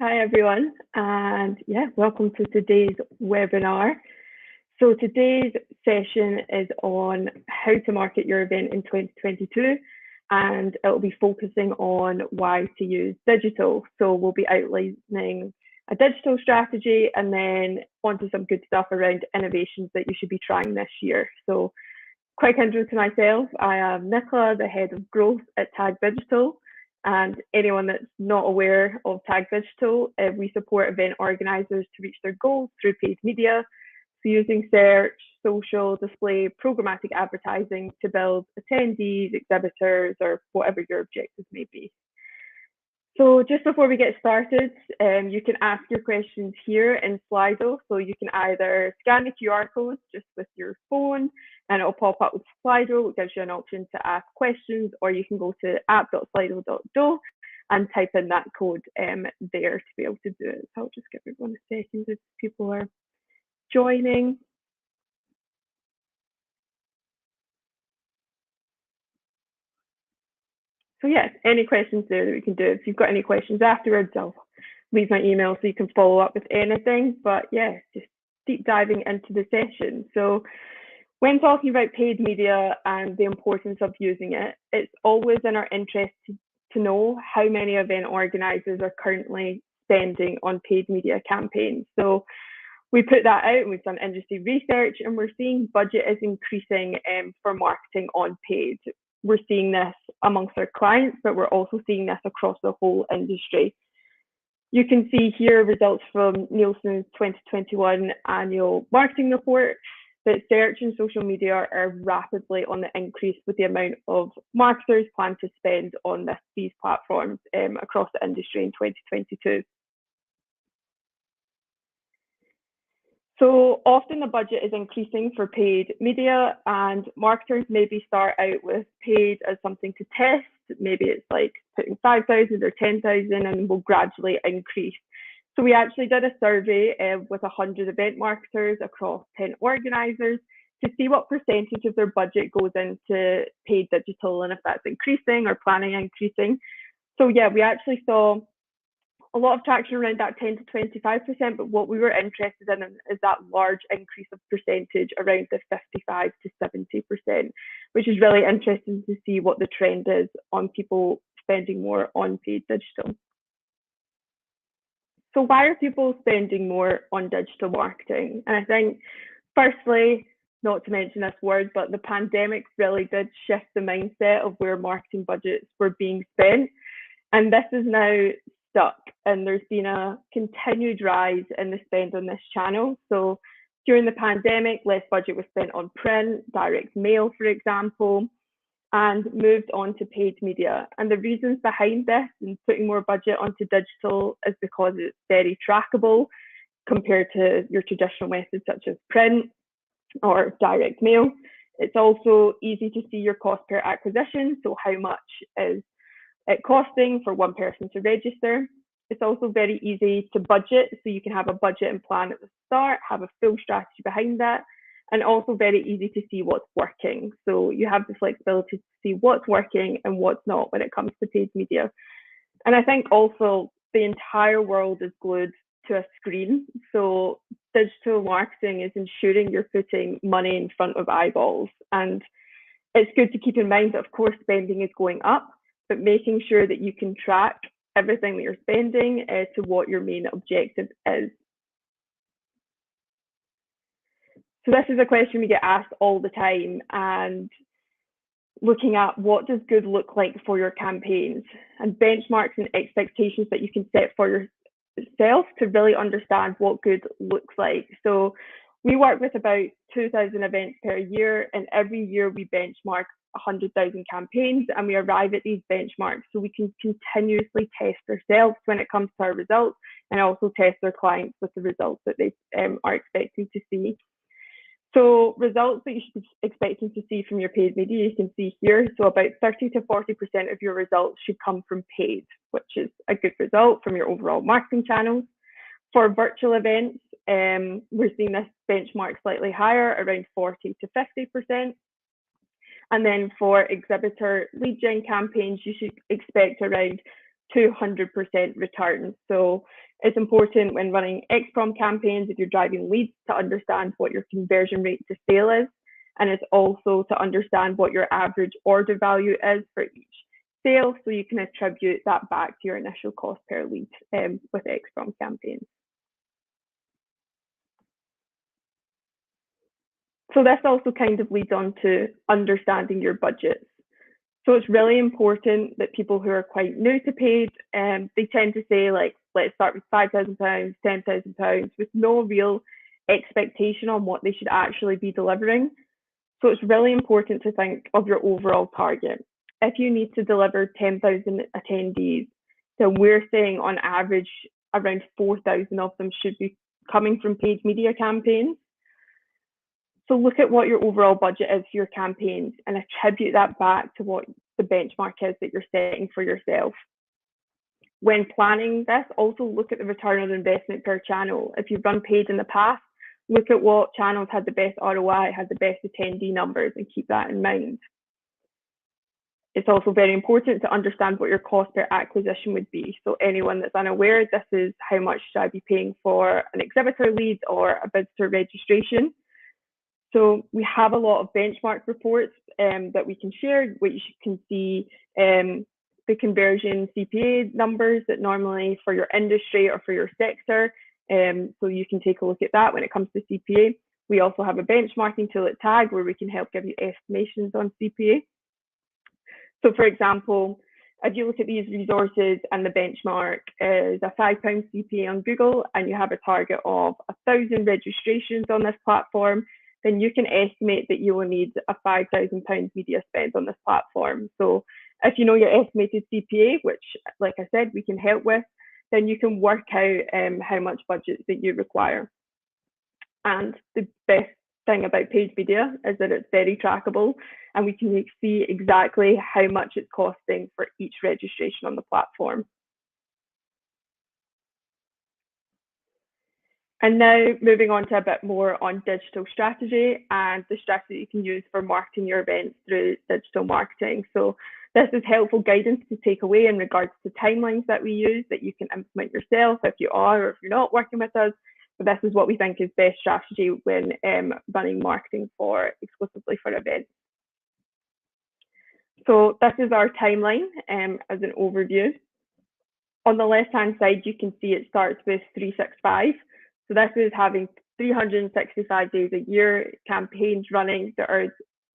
Hi everyone, and welcome to today's webinar. So today's session is on how to market your event in 2022, and it will be focusing on why to use digital. So we'll be outlining a digital strategy and then onto some good stuff around innovations that you should be trying this year. So quick intro to myself. I am Nicola, the head of growth at Tag Digital. And anyone that's not aware of Tag Digital, we support event organisers to reach their goals through paid media, so using search, social, display, programmatic advertising to build attendees, exhibitors, or whatever your objectives may be. So just before we get started, you can ask your questions here in Slido. So you can either scan the QR codes just with your phone and it'll pop up with Slido. It gives you an option to ask questions, or you can go to app.slido.do and type in that code there to be able to do it. So I'll just give everyone a second if people are joining. So yeah, any questions there that we can do. If you've got any questions afterwards, I'll leave my email so you can follow up with anything. But yeah, just deep diving into the session. So when talking about paid media and the importance of using it, it's always in our interest to know how many event organisers are currently spending on paid media campaigns. So we put that out and we've done industry research, and we're seeing budget is increasing for marketing on paid. We're seeing this amongst our clients, but we're also seeing this across the whole industry. You can see here results from Nielsen's 2021 annual marketing report that search and social media are rapidly on the increase with the amount of marketers plan to spend on these platforms across the industry in 2022. So often the budget is increasing for paid media, and marketers maybe start out with paid as something to test. Maybe it's like putting 5,000 or 10,000 and will gradually increase. So we actually did a survey with 100 event marketers across 10 organisers to see what percentage of their budget goes into paid digital and if that's increasing or planning on increasing. So yeah, we actually saw a lot of traction around that 10 to 25%, but what we were interested in is that large increase of percentage around the 55 to 70%, which is really interesting to see what the trend is on people spending more on paid digital. So why are people spending more on digital marketing? And I think, firstly, not to mention this word, but the pandemic really did shift the mindset of where marketing budgets were being spent. And this is now stuck, and there's been a continued rise in the spend on this channel. So during the pandemic, less budget was spent on print, direct mail, for example, and moved on to paid media. And the reasons behind this and putting more budget onto digital is because it's very trackable compared to your traditional methods such as print or direct mail. It's also easy to see your cost per acquisition, so how much is it costing for one person to register. It's also very easy to budget, so you can have a budget and plan at the start, have a full strategy behind that, and also very easy to see what's working. So you have the flexibility to see what's working and what's not when it comes to paid media. And I think also the entire world is glued to a screen. So digital marketing is ensuring you're putting money in front of eyeballs. And it's good to keep in mind that, of course, spending is going up, but making sure that you can track everything that you're spending to what your main objective is. So this is a question we get asked all the time, and looking at what does good look like for your campaigns and benchmarks and expectations that you can set for yourself to really understand what good looks like. So we work with about 2,000 events per year, and every year we benchmark 100,000 campaigns, and we arrive at these benchmarks so we can continuously test ourselves when it comes to our results, and also test our clients with the results that they are expecting to see. So results that you should be expecting to see from your paid media, you can see here. So about 30 to 40% of your results should come from paid, which is a good result from your overall marketing channels. For virtual events, we're seeing this benchmark slightly higher, around 40 to 50%. And then for exhibitor lead gen campaigns, you should expect around 200% return. So It's important when running XPROM campaigns, if you're driving leads, to understand what your conversion rate to sale is. And it's also to understand what your average order value is for each sale, so you can attribute that back to your initial cost per lead with XPROM campaigns. So this also kind of leads on to understanding your budgets. So it's really important that people who are quite new to paid, they tend to say, like, let's start with £5,000, £10,000, with no real expectation on what they should actually be delivering. So it's really important to think of your overall target. If you need to deliver 10,000 attendees, then we're saying on average around 4,000 of them should be coming from paid media campaigns. So look at what your overall budget is for your campaigns and attribute that back to what the benchmark is that you're setting for yourself. When planning this, also look at the return on investment per channel. If you've run paid in the past, look at what channels had the best ROI, had the best attendee numbers, and keep that in mind. It's also very important to understand what your cost per acquisition would be. So anyone that's unaware, this is how much should I be paying for an exhibitor lead or a visitor registration. So we have a lot of benchmark reports that we can share, which you can see the conversion CPA numbers that normally for your industry or for your sector. So you can take a look at that when it comes to CPA. We also have a benchmarking tool at TAG where we can help give you estimations on CPA. So for example, if you look at these resources and the benchmark is a £5 CPA on Google and you have a target of 1,000 registrations on this platform, then you can estimate that you will need a £5,000 media spend on this platform. So if you know your estimated CPA, which, like I said, we can help with, then you can work out how much budget that you require. And the best thing about paid media is that it's very trackable, and we can see exactly how much it's costing for each registration on the platform. And now moving on to a bit more on digital strategy and the strategy you can use for marketing your events through digital marketing. So this is helpful guidance to take away in regards to timelines that we use that you can implement yourself if you are or if you're not working with us. But this is what we think is best strategy when running marketing exclusively for events. So this is our timeline as an overview. On the left-hand side, you can see it starts with 365. So this is having 365 days a year campaigns running that are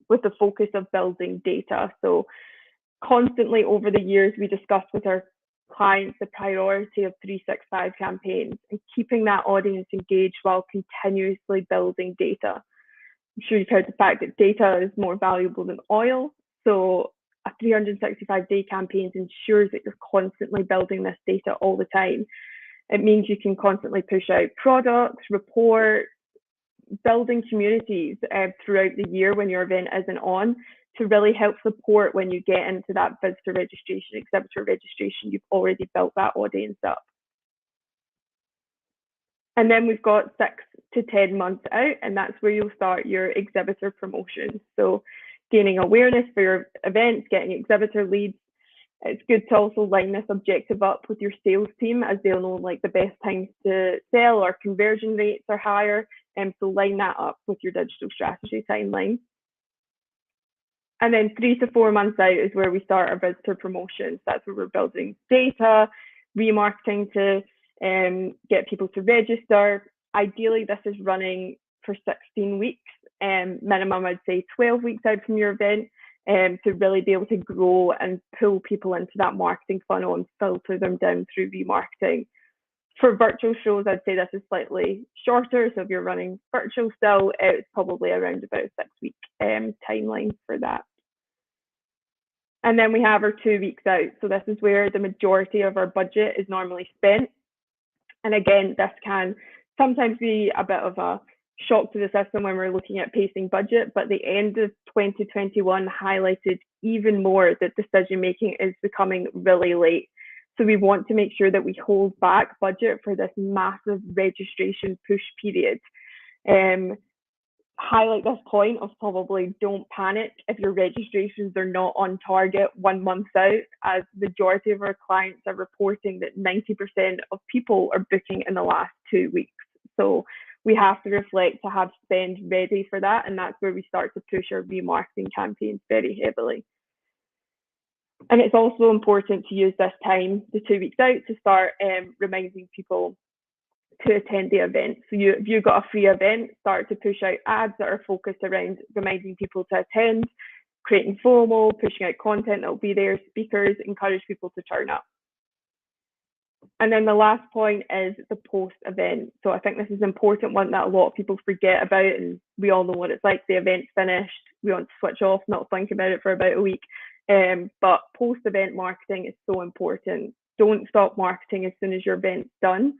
with the focus of building data. So constantly over the years, we discussed with our clients the priority of 365 campaigns and keeping that audience engaged while continuously building data. I'm sure you've heard the fact that data is more valuable than oil. So a 365-day campaign ensures that you're constantly building this data all the time. It means you can constantly push out products, reports, building communities throughout the year when your event isn't on to really help support when you get into that visitor registration, exhibitor registration, you've already built that audience up. And then we've got 6 to 10 months out, and that's where you'll start your exhibitor promotion. So gaining awareness for your events, getting exhibitor leads. It's good to also line this objective up with your sales team as they'll know like the best times to sell or conversion rates are higher. And so line that up with your digital strategy timeline. And then 3 to 4 months out is where we start our visitor promotions. That's where we're building data, remarketing to get people to register. Ideally, this is running for 16 weeks. Minimum, I'd say 12 weeks out from your event to really be able to grow and pull people into that marketing funnel and filter them down through remarketing. For virtual shows, I'd say this is slightly shorter. So if you're running virtual still, it's probably around about a 6-week timeline for that. And then we have our 2 weeks out. So this is where the majority of our budget is normally spent. And again, this can sometimes be a bit of a shock to the system when we're looking at pacing budget, but the end of 2021 highlighted even more that decision making is becoming really late. So we want to make sure that we hold back budget for this massive registration push period. highlight this point of probably don't panic if your registrations are not on target 1 month out, as the majority of our clients are reporting that 90% of people are booking in the last 2 weeks. So we have to reflect to have spend ready for that, and that's where we start to push our remarketing campaigns very heavily. And it's also important to use this time, the 2 weeks out, to start reminding people to attend the event. So if you've got a free event, start to push out ads that are focused around reminding people to attend, creating FOMO, pushing out content that will be there, speakers, encourage people to turn up. And then the last point is the post-event. So I think this is an important one that a lot of people forget about, and we all know what it's like. The event's finished, we want to switch off, not think about it for about a week. But post-event marketing is so important. Don't stop marketing as soon as your event's done.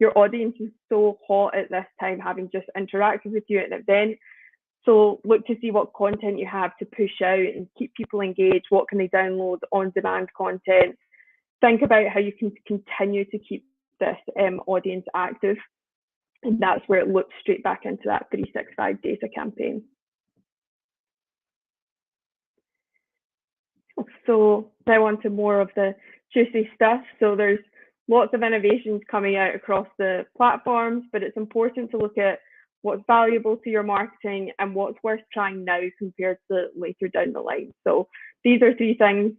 Your audience is so hot at this time, having just interacted with you at an event. So look to see what content you have to push out and keep people engaged. What can they download, on-demand content? Think about how you can continue to keep this audience active. And that's where it looks straight back into that 365 data campaign. So now on to more of the juicy stuff. So there's lots of innovations coming out across the platforms, but it's important to look at what's valuable to your marketing and what's worth trying now compared to later down the line. So these are 3 things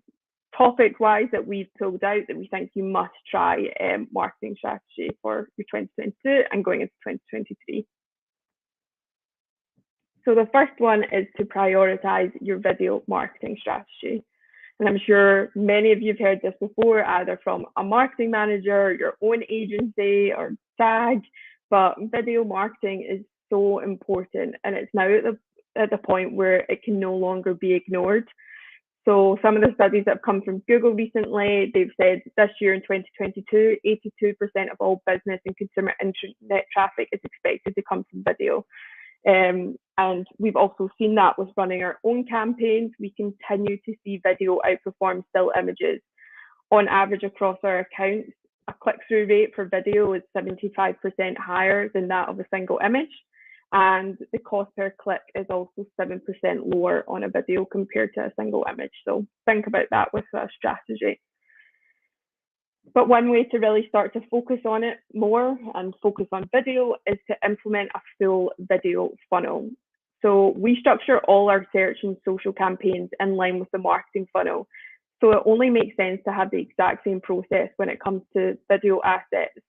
topic-wise that we've pulled out that we think you must try marketing strategy for your 2022 and going into 2023. So the first one is to prioritize your video marketing strategy. And I'm sure many of you have heard this before, either from a marketing manager, your own agency, or SAG, but video marketing is so important, and it's now at the point where it can no longer be ignored. So some of the studies that have come from Google recently, they've said this year in 2022, 82% of all business and consumer internet traffic is expected to come from video. And we've also seen that with running our own campaigns. We continue to see video outperform still images. On average across our accounts, a click-through rate for video is 75% higher than that of a single image. And the cost per click is also 7% lower on a video compared to a single image. So think about that with a strategy. But one way to really start to focus on it more and focus on video is to implement a full video funnel. So we structure all our search and social campaigns in line with the marketing funnel. So it only makes sense to have the exact same process when it comes to video assets.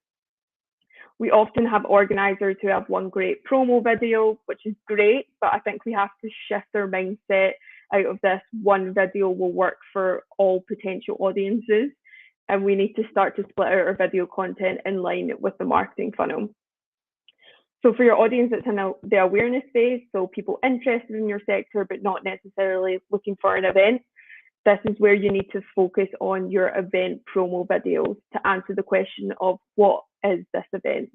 We often have organizers who have one great promo video, which is great, but I think we have to shift our mindset out of this one video will work for all potential audiences. And we need to start to split out our video content in line with the marketing funnel. So for your audience that's in the awareness phase, so people interested in your sector but not necessarily looking for an event, this is where you need to focus on your event promo videos to answer the question of what is this event.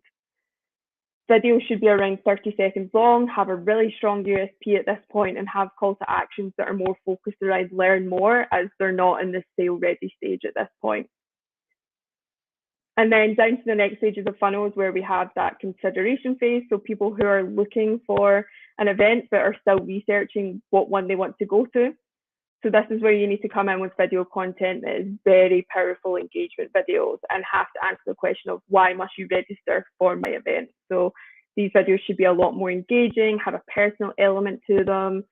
Videos should be around 30 seconds long, have a really strong USP at this point, and have call to actions that are more focused around learn more, as they're not in the sale ready stage at this point. And then down to the next stage of the funnel is where we have that consideration phase. So people who are looking for an event but are still researching what one they want to go to. So this is where you need to come in with video content that is very powerful engagement videos and have to answer the question of why must you register for my event. So these videos should be a lot more engaging, have a personal element to them,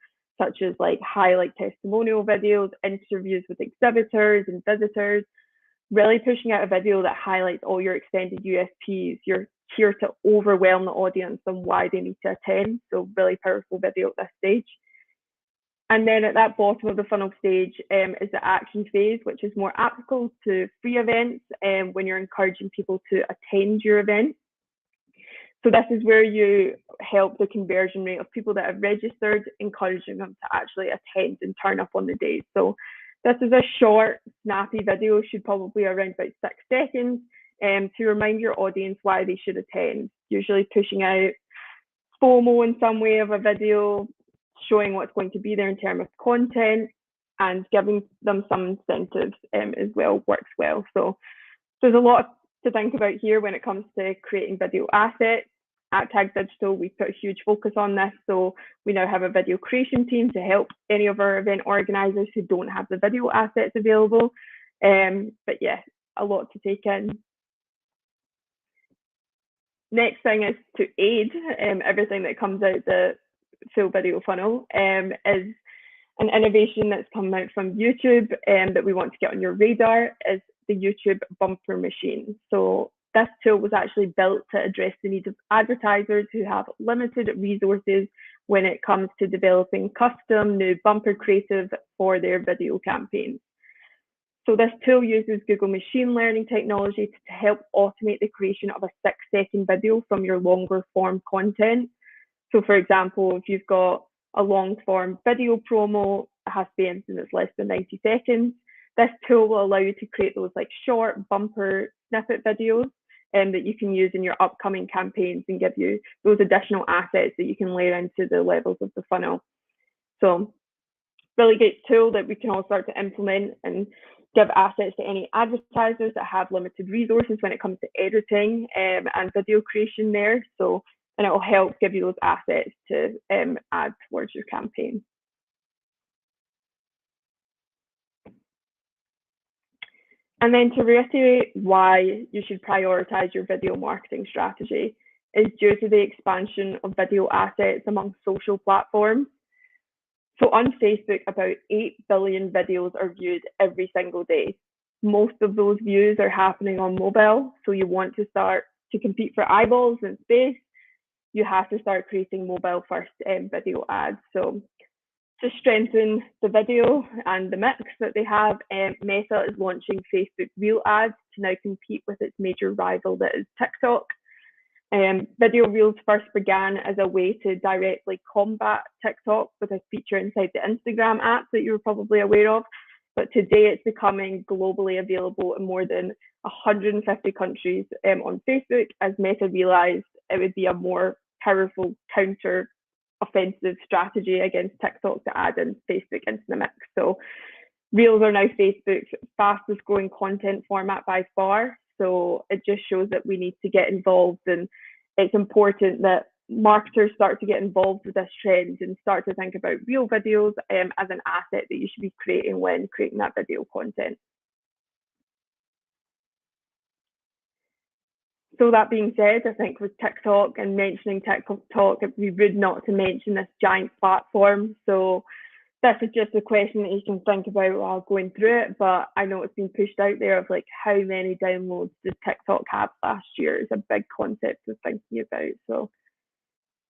such as like highlight testimonial videos, interviews with exhibitors and visitors, really pushing out a video that highlights all your extended USPs. You're here to overwhelm the audience on why they need to attend. So really powerful video at this stage. And then at that bottom of the funnel stage is the action phase, which is more applicable to free events when you're encouraging people to attend your event. So this is where you help the conversion rate of people that have registered, encouraging them to actually attend and turn up on the day. So this is a short, snappy video, should probably around about 6 seconds, to remind your audience why they should attend, usually pushing out FOMO in some way of a video, showing what's going to be there in terms of content, and giving them some incentives as well works well. So there's a lot to think about here when it comes to creating video assets. at Tag Digital, we put a huge focus on this. So we now have a video creation team to help any of our event organisers who don't have the video assets available. But yeah, a lot to take in. Next thing is to aid everything that comes out the full video funnel is an innovation that's come out from YouTube that we want to get on your radar is the YouTube bumper machine. So this tool was actually built to address the needs of advertisers who have limited resources when it comes to developing custom new bumper creative for their video campaigns. So this tool uses Google machine learning technology to help automate the creation of a 6-second video from your longer form content. So for example, if you've got a long form video promo, it has to be anything that's less than 90 seconds. This tool will allow you to create those like short bumper snippet videos that you can use in your upcoming campaigns and give you those additional assets that you can layer into the levels of the funnel. So really great tool that we can all start to implement and give assets to any advertisers that have limited resources when it comes to editing and video creation there. So, and it will help give you those assets to add towards your campaign. And then to reiterate why you should prioritize your video marketing strategy is due to the expansion of video assets among social platforms. So on Facebook, about 8 billion videos are viewed every single day. Most of those views are happening on mobile. So you want to start to compete for eyeballs and space, you have to start creating mobile first video ads. So to strengthen the video and the mix that they have, Meta is launching Facebook Reel ads to now compete with its major rival that is TikTok. Video Reels first began as a way to directly combat TikTok with a feature inside the Instagram app that you're probably aware of. But today it's becoming globally available in more than 150 countries on Facebook, as Meta realized it would be a more powerful counter offensive strategy against TikTok to add in Facebook into the mix. So Reels are now Facebook's fastest growing content format by far. So it just shows that we need to get involved, and it's important that marketers start to get involved with this trend and start to think about Reel videos as an asset that you should be creating when creating that video content. So that being said, I think with TikTok and mentioning TikTok, it'd be rude not to mention this giant platform. So this is just a question that you can think about while going through it, but I know it's been pushed out there of like how many downloads did TikTok have last year? It's a big concept of thinking about. So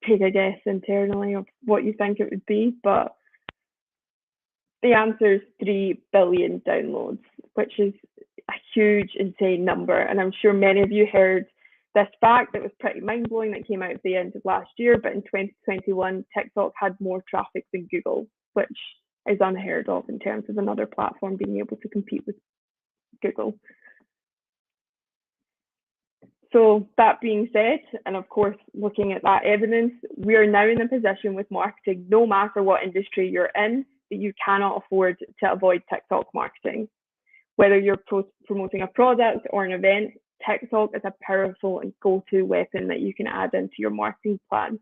take a guess internally of what you think it would be, but the answer is 3 billion downloads, which is a huge, insane number. And I'm sure many of you heard this fact that was pretty mind-blowing that came out at the end of last year, but in 2021, TikTok had more traffic than Google, which is unheard of in terms of another platform being able to compete with Google. So that being said, and of course, looking at that evidence, we are now in a position with marketing, no matter what industry you're in, that you cannot afford to avoid TikTok marketing. Whether you're promoting a product or an event, TikTok is a powerful and go-to weapon that you can add into your marketing plan.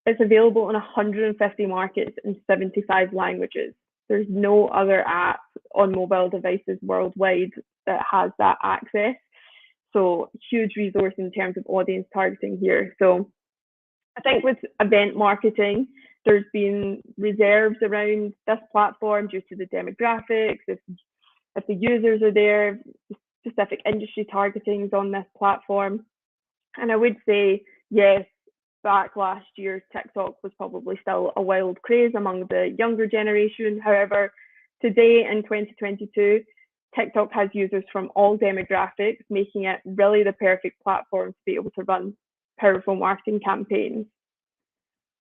It's available in 150 markets in 75 languages. There's no other app on mobile devices worldwide that has that access. So huge resource in terms of audience targeting here. So I think with event marketing, there's been reserves around this platform due to the demographics, if the users are there, specific industry targetings on this platform. And I would say, yes, back last year, TikTok was probably still a wild craze among the younger generation. However, today in 2022, TikTok has users from all demographics, making it really the perfect platform to be able to run powerful marketing campaigns.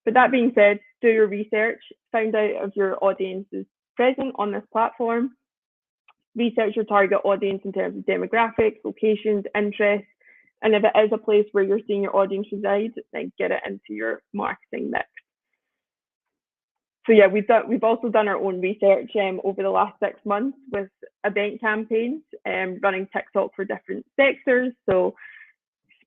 But that being said, do your research, find out if your audience is present on this platform, research your target audience in terms of demographics, locations, interests, and if it is a place where you're seeing your audience reside, then get it into your marketing mix. So yeah, we've also done our own research over the last 6 months with event campaigns, running TikTok for different sectors. So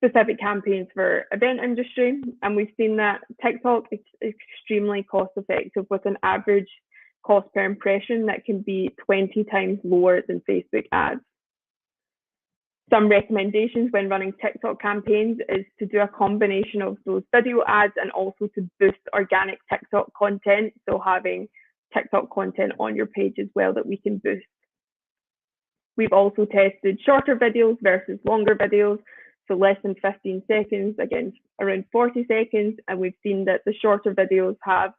specific campaigns for event industry, and we've seen that TikTok is extremely cost effective with an average cost per impression that can be 20 times lower than Facebook ads. Some recommendations when running TikTok campaigns is to do a combination of those video ads and also to boost organic TikTok content. So having TikTok content on your page as well that we can boost. We've also tested shorter videos versus longer videos. So less than 15 seconds against around 40 seconds. And we've seen that the shorter videos have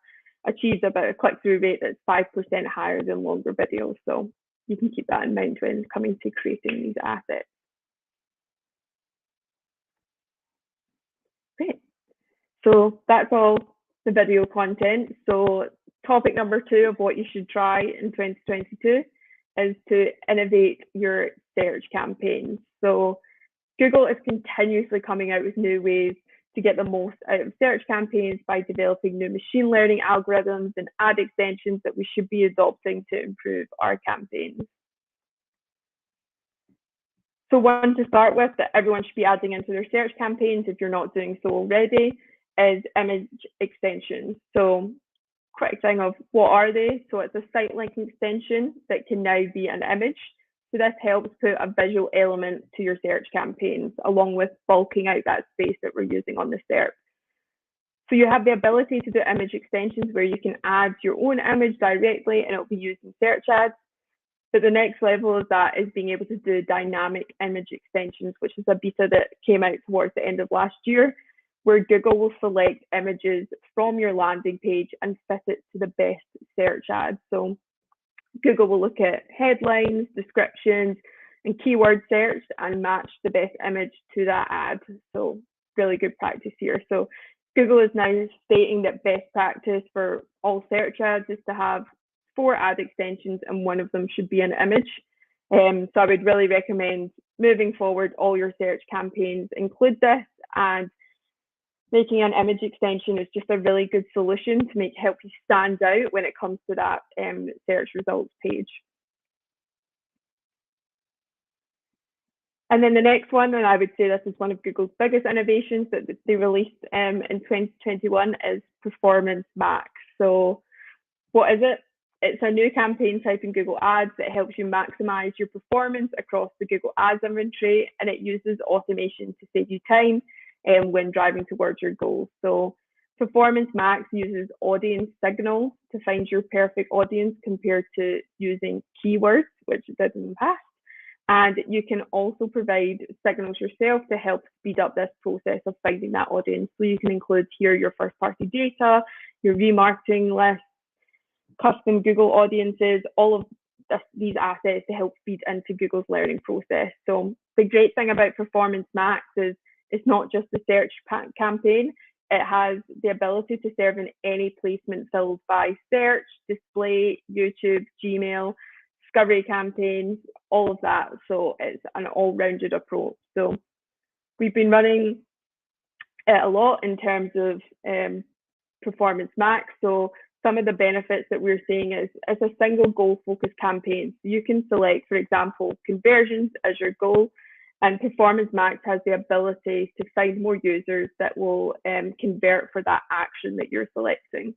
achieved about a click-through rate that's 5% higher than longer videos. So you can keep that in mind when coming to creating these assets. Great. So that's all the video content. So topic number 2 of what you should try in 2022 is to innovate your search campaigns. So Google is continuously coming out with new ways to get the most out of search campaigns by developing new machine learning algorithms and ad extensions that we should be adopting to improve our campaigns. So one to start with that everyone should be adding into their search campaigns if you're not doing so already is image extensions. So quick thing of what are they? So it's a site link extension that can now be an image. So this helps put a visual element to your search campaigns along with bulking out that space that we're using on the SERP. So you have the ability to do image extensions where you can add your own image directly and it'll be used in search ads. But the next level of that is being able to do dynamic image extensions, which is a beta that came out towards the end of last year, where Google will select images from your landing page and fit it to the best search ads. So Google will look at headlines, descriptions, and keyword search and match the best image to that ad. So really good practice here. So Google is now stating that best practice for all search ads is to have 4 ad extensions and one of them should be an image. So I would really recommend moving forward all your search campaigns include this, and making an image extension is just a really good solution to help you stand out when it comes to that search results page. And then the next one, and I would say this is one of Google's biggest innovations that they released in 2021 is Performance Max. So what is it? It's a new campaign type in Google Ads that helps you maximize your performance across the Google Ads inventory, and it uses automation to save you time when driving towards your goals. So Performance Max uses audience signal to find your perfect audience compared to using keywords, which it did in the past. And you can also provide signals yourself to help speed up this process of finding that audience. So you can include here your first-party data, your remarketing list, custom Google audiences, all of these assets to help feed into Google's learning process. So the great thing about Performance Max is it's not just a search campaign, it has the ability to serve in any placement filled by search, display, YouTube, Gmail, discovery campaigns, all of that. So it's an all-rounded approach. So we've been running it a lot in terms of Performance Max. So some of the benefits that we're seeing is it's a single goal focused campaign. So you can select, for example, conversions as your goal, and Performance Max has the ability to find more users that will convert for that action that you're selecting.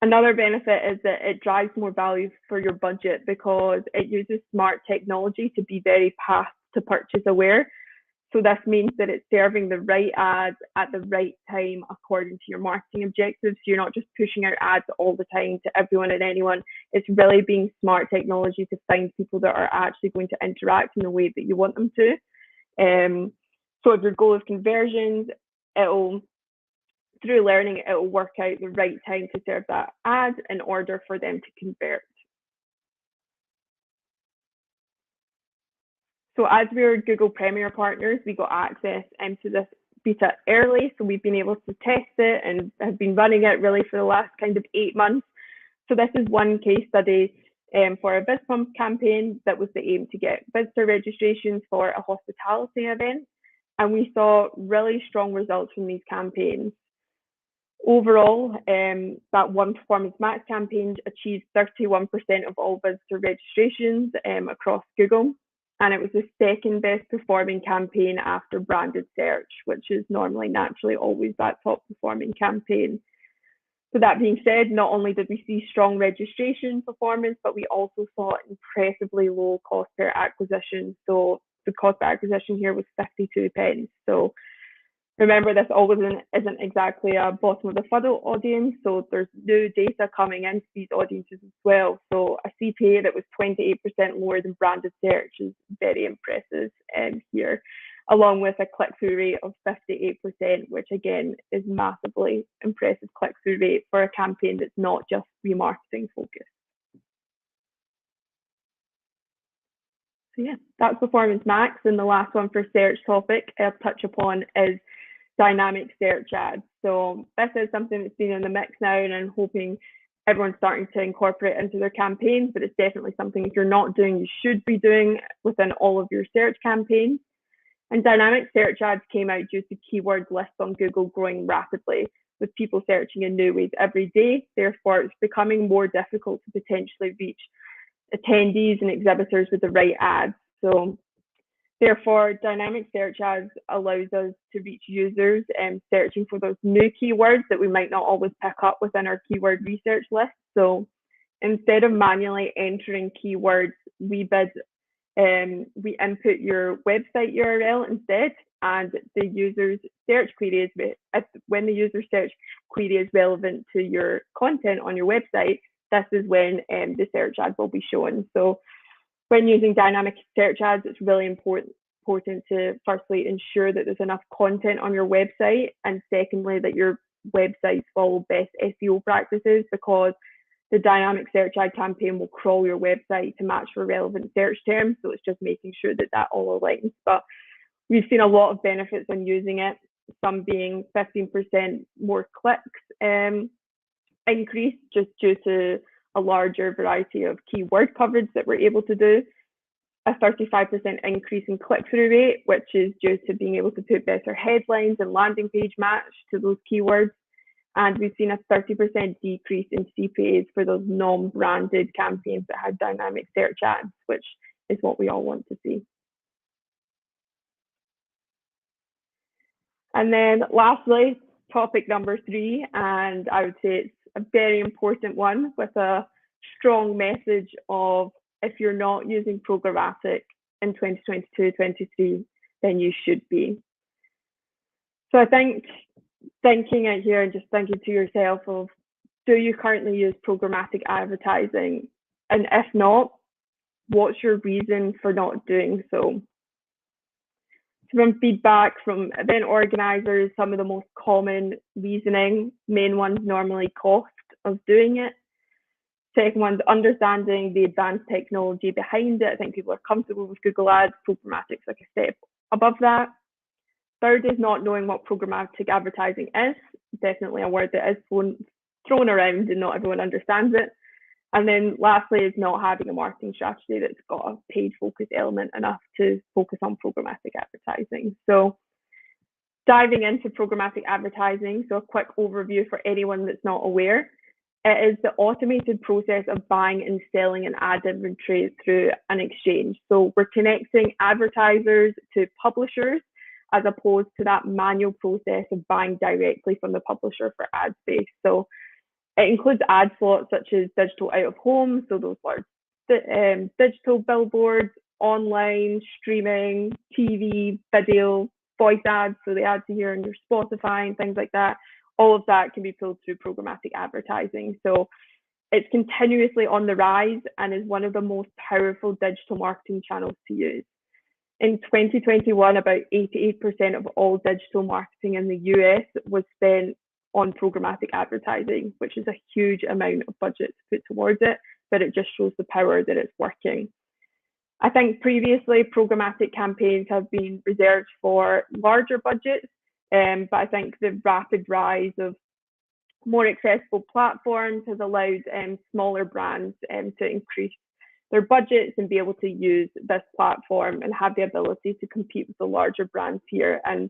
Another benefit is that it drives more value for your budget because it uses smart technology to be very path to purchase aware. So this means that it's serving the right ads at the right time according to your marketing objectives. So you're not just pushing out ads all the time to everyone and anyone. It's really being smart technology to find people that are actually going to interact in the way that you want them to. So if your goal is conversions, through learning, it will work out the right time to serve that ad in order for them to convert. So as we're Google Premier partners, we got access into this beta early. So we've been able to test it and have been running it really for the last kind of 8 months. So this is one case study for a BizPump campaign that was the aim to get visitor registrations for a hospitality event. And we saw really strong results from these campaigns. Overall, that one Performance Max campaign achieved 31% of all visitor registrations across Google. and it was the second best performing campaign after branded search, which is normally naturally always that top performing campaign. So that being said, not only did we see strong registration performance, but we also saw impressively low cost per acquisition. So the cost per acquisition here was 52 pence. So remember, this always isn't exactly a bottom of the funnel audience, so there's new data coming into these audiences as well. So a CPA that was 28% lower than branded search is very impressive here, along with a click-through rate of 58%, which again is massively impressive click-through rate for a campaign that's not just remarketing focused. So yeah, that's Performance Max, and the last one for search topic I'll touch upon is dynamic search ads. So this is something that's been in the mix now, and I'm hoping everyone's starting to incorporate into their campaigns, but it's definitely something if you're not doing, you should be doing within all of your search campaigns. And dynamic search ads came out due to keyword lists on Google growing rapidly, with people searching in new ways every day. Therefore, it's becoming more difficult to potentially reach attendees and exhibitors with the right ads. So therefore, dynamic search ads allows us to reach users searching for those new keywords that we might not always pick up within our keyword research list. So instead of manually entering keywords, we input your website URL instead, and the user's search query when the user search query is relevant to your content on your website, this is when the search ad will be shown. So when using dynamic search ads, it's really important to firstly ensure that there's enough content on your website, and secondly that your websites follow best SEO practices, because the dynamic search ad campaign will crawl your website to match for relevant search terms. So it's just making sure that that all aligns. But we've seen a lot of benefits when using it, some being 15% more clicks increase just due to a larger variety of keyword coverage that we're able to do, a 35% increase in click-through rate, which is due to being able to put better headlines and landing page match to those keywords. And we've seen a 30% decrease in CPAs for those non-branded campaigns that had dynamic search ads, which is what we all want to see. And then lastly, topic number 3, and I would say it's a very important one with a strong message of, if you're not using programmatic in 2022-23, then you should be. So I think thinking out here and just thinking to yourself of, do you currently use programmatic advertising? And if not, what's your reason for not doing so? From feedback from event organizers, some of the most common reasoning, main ones normally cost of doing it. Second one's understanding the advanced technology behind it. I think people are comfortable with Google Ads. Programmatic's like a step above that. Third is not knowing what programmatic advertising is. Definitely a word that is thrown around and not everyone understands it. And then lastly is not having a marketing strategy that's got a paid focus element enough to focus on programmatic advertising. So diving into programmatic advertising, so a quick overview for anyone that's not aware. It is the automated process of buying and selling an ad inventory through an exchange. So we're connecting advertisers to publishers as opposed to that manual process of buying directly from the publisher for ad space. So it includes ad slots such as digital out of home, so those large digital billboards, online, streaming, TV, video, voice ads, so the ads you hear on your Spotify and things like that. All of that can be pulled through programmatic advertising. So it's continuously on the rise and is one of the most powerful digital marketing channels to use. In 2021, about 88% of all digital marketing in the US was spent on programmatic advertising, which is a huge amount of budget to put towards it, but it just shows the power that it's working. I think previously programmatic campaigns have been reserved for larger budgets, but I think the rapid rise of more accessible platforms has allowed smaller brands to increase their budgets and be able to use this platform and have the ability to compete with the larger brands here. And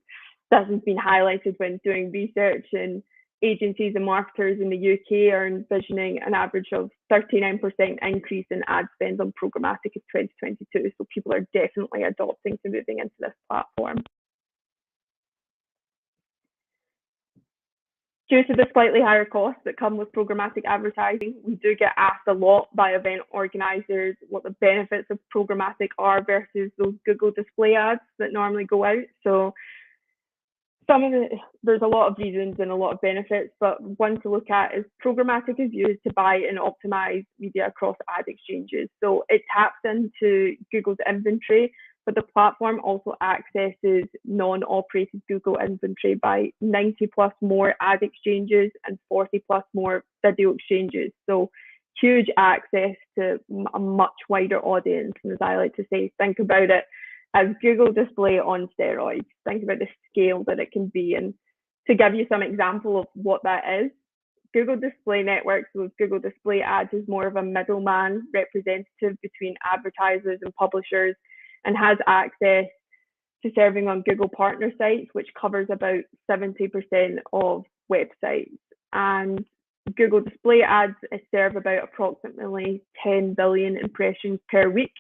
this has been highlighted when doing research and agencies and marketers in the UK are envisioning an average of 39% increase in ad spend on programmatic in 2022. So people are definitely adopting to moving into this platform. Due to the slightly higher costs that come with programmatic advertising, we do get asked a lot by event organisers what the benefits of programmatic are versus those Google display ads that normally go out. So there's a lot of reasons and a lot of benefits, but one to look at is programmatic is used to buy and optimize media across ad exchanges. So it taps into Google's inventory, but the platform also accesses non-operated Google inventory by 90 plus more ad exchanges and 40 plus more video exchanges. So huge access to a much wider audience. And as I like to say, think about it as Google Display on steroids. Think about the scale that it can be. And to give you some example of what that is, Google Display Networks with Google Display Ads is more of a middleman representative between advertisers and publishers, and has access to serving on Google partner sites, which covers about 70% of websites. And Google Display Ads serve about approximately 10 billion impressions per week.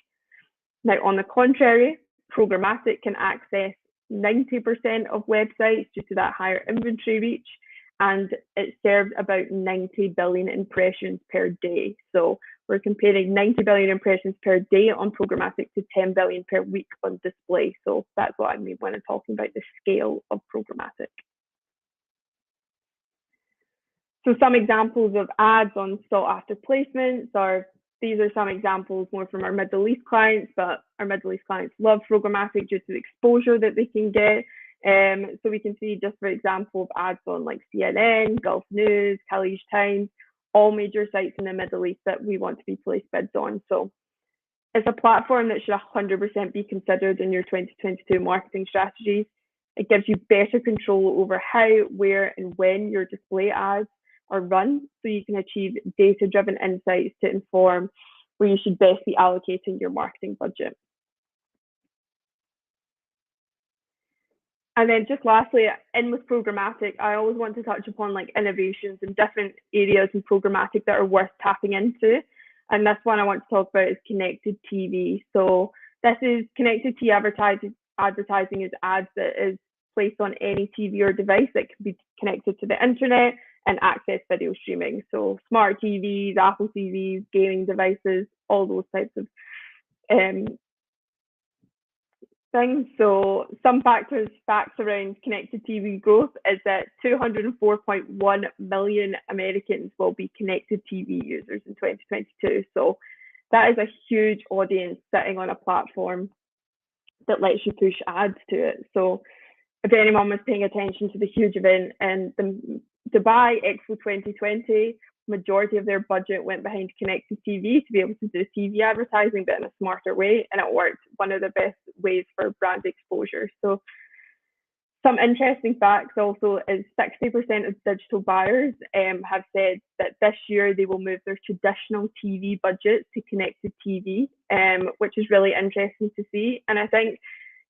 Now, on the contrary, programmatic can access 90% of websites due to that higher inventory reach, and it serves about 90 billion impressions per day. So we're comparing 90 billion impressions per day on programmatic to 10 billion per week on display. So that's what I mean when I'm talking about the scale of programmatic. So some examples of ads on sought after placements are, these are some examples more from our Middle East clients, but our Middle East clients love programmatic due to the exposure that they can get. So we can see, just for example, of ads on like CNN, Gulf News, Khaleej Times, all major sites in the Middle East that we want to be placed bids on. So it's a platform that should 100% be considered in your 2022 marketing strategies. It gives you better control over how, where, and when your display ads are run, so you can achieve data-driven insights to inform where you should best be allocating your marketing budget. And then just lastly, in with programmatic, I always want to touch upon like innovations in different areas in programmatic that are worth tapping into. And this one I want to talk about is connected TV. So this is connected TV advertising is ads that is placed on any TV or device that can be connected to the internet and access video streaming. So smart TVs, Apple TVs, gaming devices, all those types of things. So some facts around connected TV growth is that 204.1 million Americans will be connected TV users in 2022. So that is a huge audience sitting on a platform that lets you push ads to it. So if anyone was paying attention to the huge event in Dubai, Expo 2020, majority of their budget went behind connected TV to be able to do TV advertising, but in a smarter way, and it worked. One of the best ways for brand exposure. So some interesting facts also is 60% of digital buyers have said that this year they will move their traditional TV budgets to connected TV, which is really interesting to see. And I think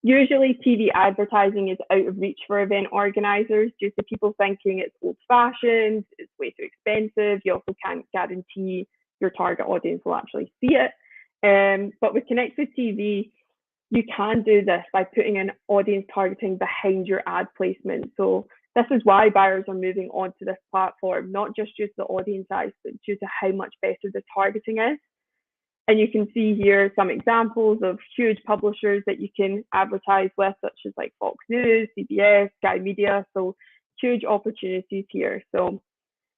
usually TV advertising is out of reach for event organisers due to people thinking it's old-fashioned, it's way too expensive, you also can't guarantee your target audience will actually see it. But with connected TV, you can do this by putting in audience targeting behind your ad placement. So this is why buyers are moving onto this platform, not just due to the audience size, but due to how much better the targeting is. And you can see here some examples of huge publishers that you can advertise with, such as like Fox News, CBS, Sky Media. So huge opportunities here. So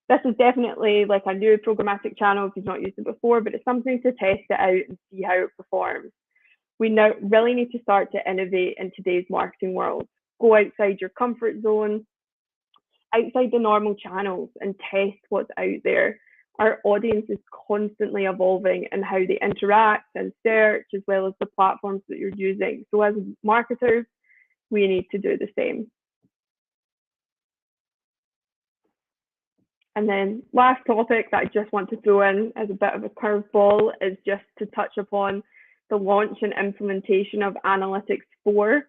this is definitely like a new programmatic channel if you've not used it before, but it's something to test it out and see how it performs. We now really need to start to innovate in today's marketing world. Go outside your comfort zone, outside the normal channels, and test what's out there. Our audience is constantly evolving in how they interact and search, as well as the platforms that you're using. So as marketers, we need to do the same. And then last topic that I just want to throw in as a bit of a curveball is just to touch upon the launch and implementation of Analytics 4,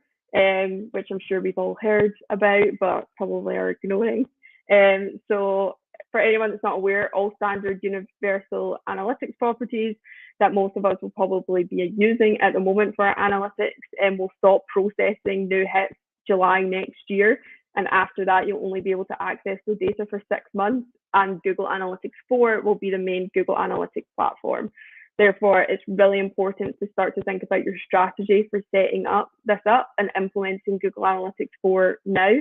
which I'm sure we've all heard about, but probably are ignoring. So for anyone that's not aware, all standard universal analytics properties that most of us will probably be using at the moment for our analytics will stop processing new hits July next year. And after that, you'll only be able to access the data for 6 months. And Google Analytics 4 will be the main Google Analytics platform. Therefore, it's really important to start to think about your strategy for setting this up and implementing Google Analytics 4 now.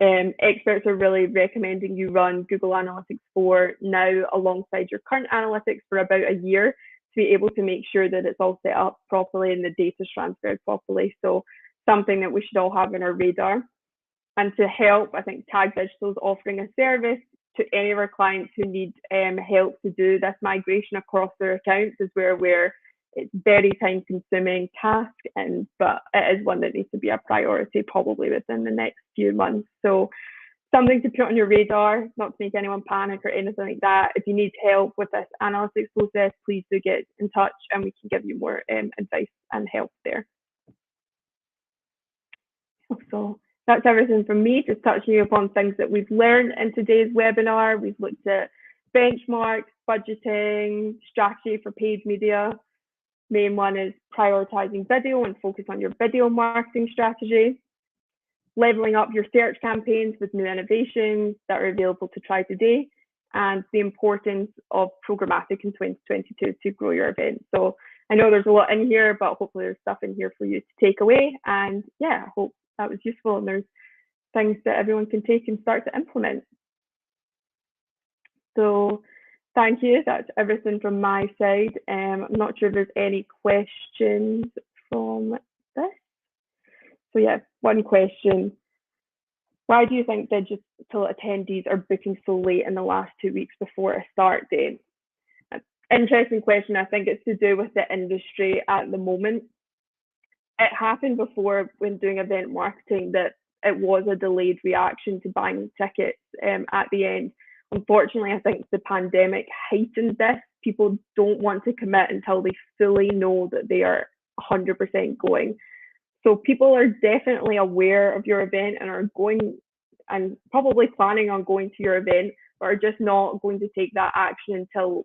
Experts are really recommending you run Google Analytics 4 now alongside your current analytics for about a year to be able to make sure that it's all set up properly and the data is transferred properly. So something that we should all have on our radar. And to help, I think Tag Digital is offering a service to any of our clients who need help to do this migration across their accounts, as we're aware it's very time-consuming task, but it is one that needs to be a priority probably within the next few months. So something to put on your radar, not to make anyone panic or anything like that. If you need help with this analytics process, please do get in touch and we can give you more advice and help there. So that's everything from me, just touching upon things that we've learned in today's webinar. We've looked at benchmarks, budgeting, strategy for paid media. Main one is prioritizing video and focus on your video marketing strategy. Leveling up your search campaigns with new innovations that are available to try today. And the importance of programmatic in 2022 to grow your event. So I know there's a lot in here, but hopefully there's stuff in here for you to take away. And yeah, I hope that was useful and there's things that everyone can take and start to implement. So thank you. That's everything from my side. I'm not sure if there's any questions from this. So yeah, one question. Why do you think digital attendees are booking so late in the last 2 weeks before a start date? Interesting question. I think it's to do with the industry at the moment. It happened before when doing event marketing that it was a delayed reaction to buying tickets at the end. Unfortunately, I think the pandemic heightened this. People don't want to commit until they fully know that they are 100% going. So people are definitely aware of your event and are going and probably planning on going to your event, but are just not going to take that action until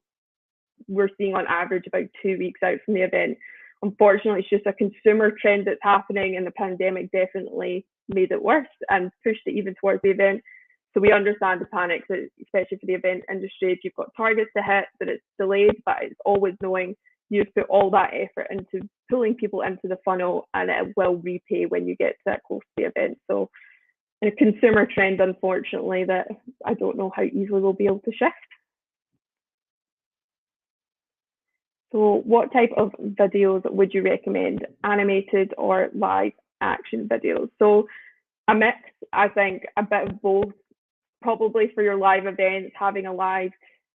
we're seeing on average about 2 weeks out from the event. Unfortunately, it's just a consumer trend that's happening, and the pandemic definitely made it worse and pushed it even towards the event. So we understand the panic, especially for the event industry. If you've got targets to hit, that it's delayed, but it's always knowing you've put all that effort into pulling people into the funnel, and it will repay when you get that close to the event. So a consumer trend, unfortunately, that I don't know how easily we'll be able to shift. So what type of videos would you recommend? Animated or live action videos? So a mix, I think, a bit of both. Probably for your live events, having a live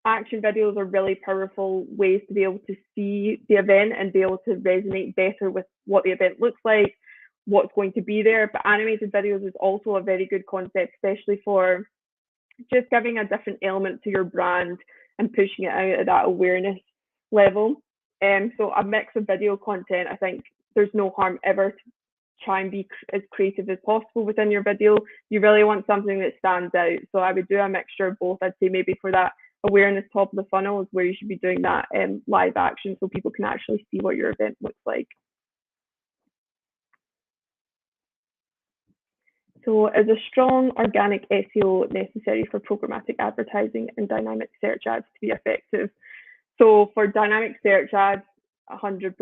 action videos are really powerful ways to be able to see the event and be able to resonate better with what the event looks like, what's going to be there. But animated videos is also a very good concept, especially for just giving a different element to your brand and pushing it out at that awareness level. So a mix of video content, I think there's no harm ever to try and be as creative as possible within your video. You really want something that stands out. So I would do a mixture of both. I'd say maybe for that awareness top of the funnel is where you should be doing that live action so people can actually see what your event looks like. So is a strong organic SEO necessary for programmatic advertising and dynamic search ads to be effective? So for dynamic search ads, 100%.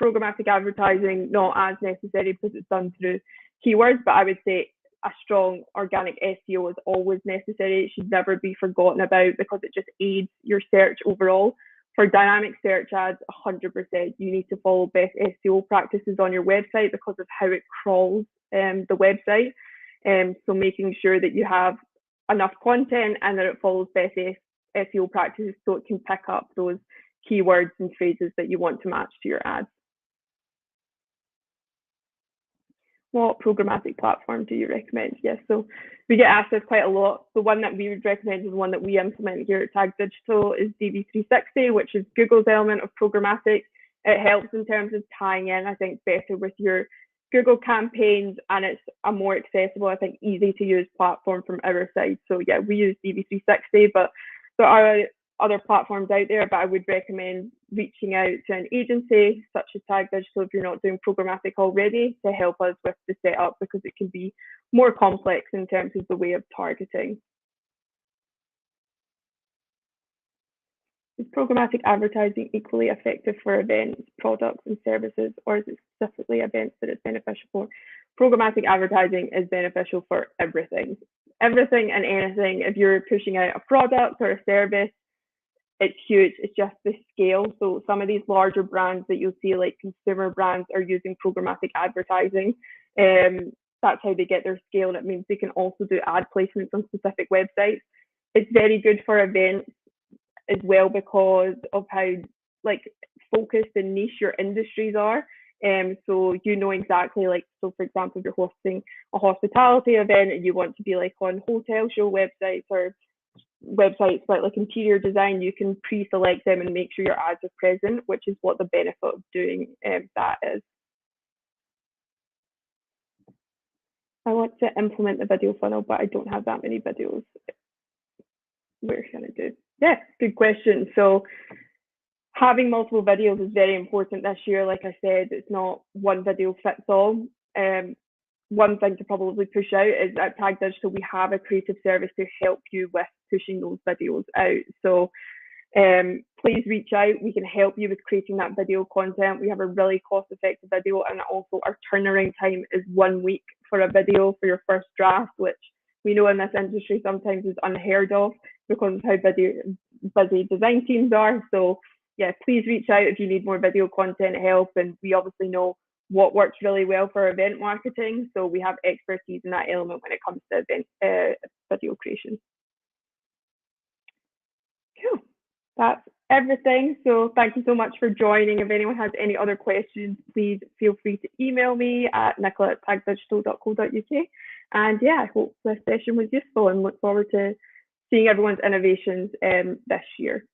Programmatic advertising, not as necessary because it's done through keywords, but I would say a strong organic SEO is always necessary. It should never be forgotten about because it just aids your search overall. For dynamic search ads, 100%, you need to follow best SEO practices on your website because of how it crawls the website. So making sure that you have enough content and that it follows best SEO practices so it can pick up those keywords and phrases that you want to match to your ads. What programmatic platform do you recommend? Yes, so we get asked this quite a lot. The one that we would recommend is one that we implement here at Tag Digital is DV360, which is Google's element of programmatic. It helps in terms of tying in, I think, better with your Google Campaigns, and it's a more accessible, I think, easy to use platform from our side. So yeah, we use DV360, but there are other platforms out there, but I would recommend reaching out to an agency such as Tag Digital if you're not doing programmatic already to help us with the setup, because it can be more complex in terms of the way of targeting. Is programmatic advertising equally effective for events, products, and services, or is it specifically events that it's beneficial for? Programmatic advertising is beneficial for everything. Everything and anything. If you're pushing out a product or a service, it's huge. It's just the scale. So some of these larger brands that you'll see, like consumer brands, are using programmatic advertising. That's how they get their scale, and it means they can also do ad placements on specific websites. It's very good for events as well because of how like focused and niche your industries are. So you know exactly, like, so for example, if you're hosting a hospitality event and you want to be like on hotel show websites or websites about like interior design, you can pre-select them and make sure your ads are present, which is what the benefit of doing that is. I want to implement the video funnel, but I don't have that many videos. Where can I do? Yeah, good question. So having multiple videos is very important this year. Like I said, it's not one video fits all. One thing to probably push out is at Tag Digital, we have a creative service to help you with pushing those videos out. So please reach out. We can help you with creating that video content. We have a really cost-effective video, and also our turnaround time is 1 week for a video for your first draft, which we know in this industry sometimes is unheard of because of how busy design teams are. So yeah, please reach out if you need more video content help. And we obviously know what works really well for event marketing. So we have expertise in that element when it comes to event video creation. Cool. That's everything. So thank you so much for joining. If anyone has any other questions, please feel free to email me at nicola@tagdigital.co.uk. And yeah, I hope this session was useful and look forward to seeing everyone's innovations this year.